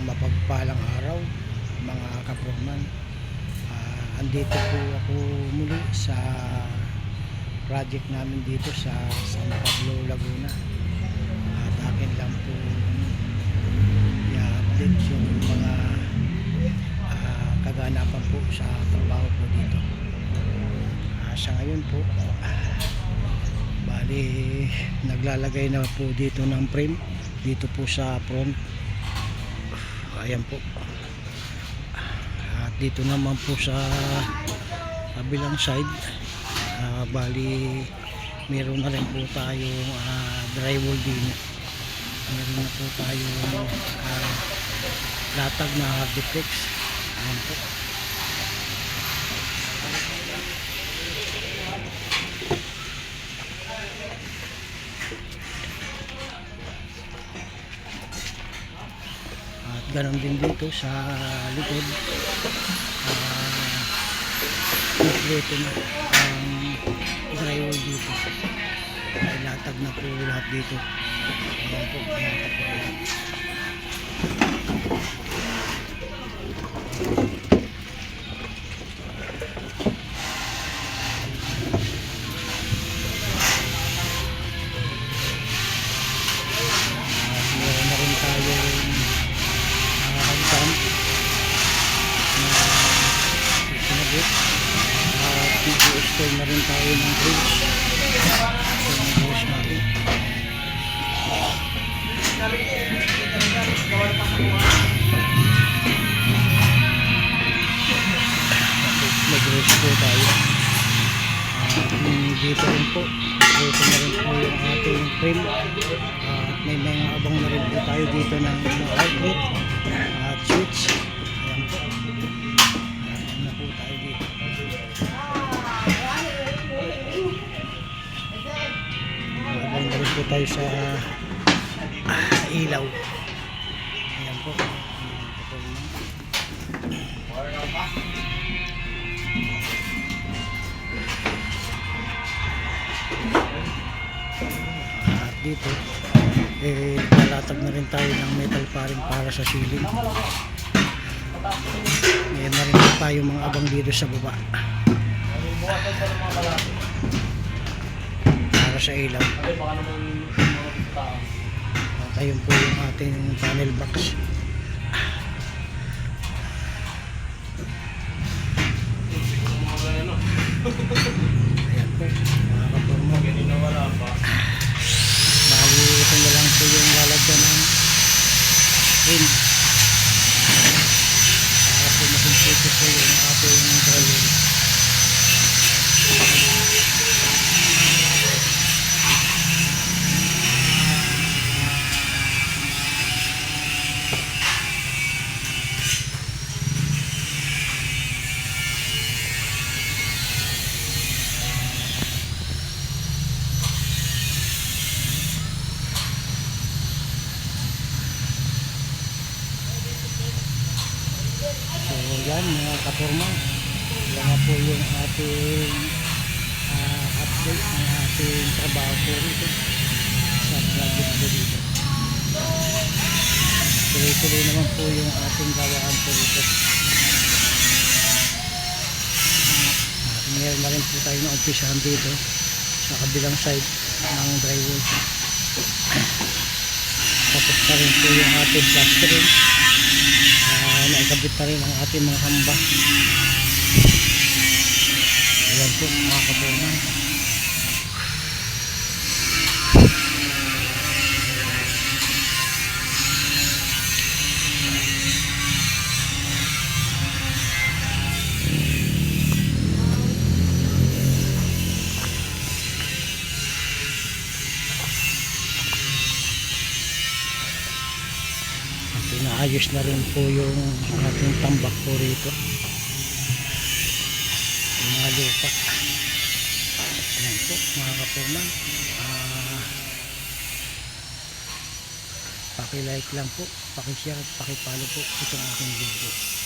Mapagpalang araw mga kaporman. Andito po ako muli sa project namin dito sa San Pablo, Laguna. At akin lang po i-update yung mga kaganapan po sa trabaho po dito. Sa ngayon po bali naglalagay na po dito ng frame dito po sa front. Ayan po. At dito naman po sa kabilang side, bali meron na rin po tayong drywall din. Meron na po tayong latag na hardiplex. Ayan po. Ganon din dito sa likod, kompleto na ang drywall dito, latag na po lahat dito. Ayan po, ayan po. Meron na rin tayong PGS na rin tayo ng bridge. So yung bridge natin mag-bridge po tayo. Dito rin po dito na rin po yung ating frame. May mga abang na rin po tayo dito ng outlet at switch. Ayan po, ayan na po tayo dito. Abang na rin po tayo sa ilaw. Ayan po. At dito nalatag na rin tayo ng metal paring para sa ceiling. Ngayon na rin po tayo mga abang dito sa baba para sa ilaw. At ayun po yung ating panel box. Ayan po mga kaporma. Bali ito na lang po yung lalagyan ng frame para po makumpleto po yung ating drywall. Yan mga kaporma, yan na po yung ating update ng ating trabaho po rito sa project po dito. Tuloy-tuloy naman po yung ating gawaan po rito. Meron na rin po tayo na umpisahan dito sa kabilang side ng drywall. Tapos na rin po yung ating plastering. Naikabit na rin ang ating mga hamba. Ayan po mga kaporma. Ayos na rin po yung ating tambak po rito, yung mga lupa. Ayan po mga kaporman, paki-like lang po, paki-share at paki-follow po itong aking video.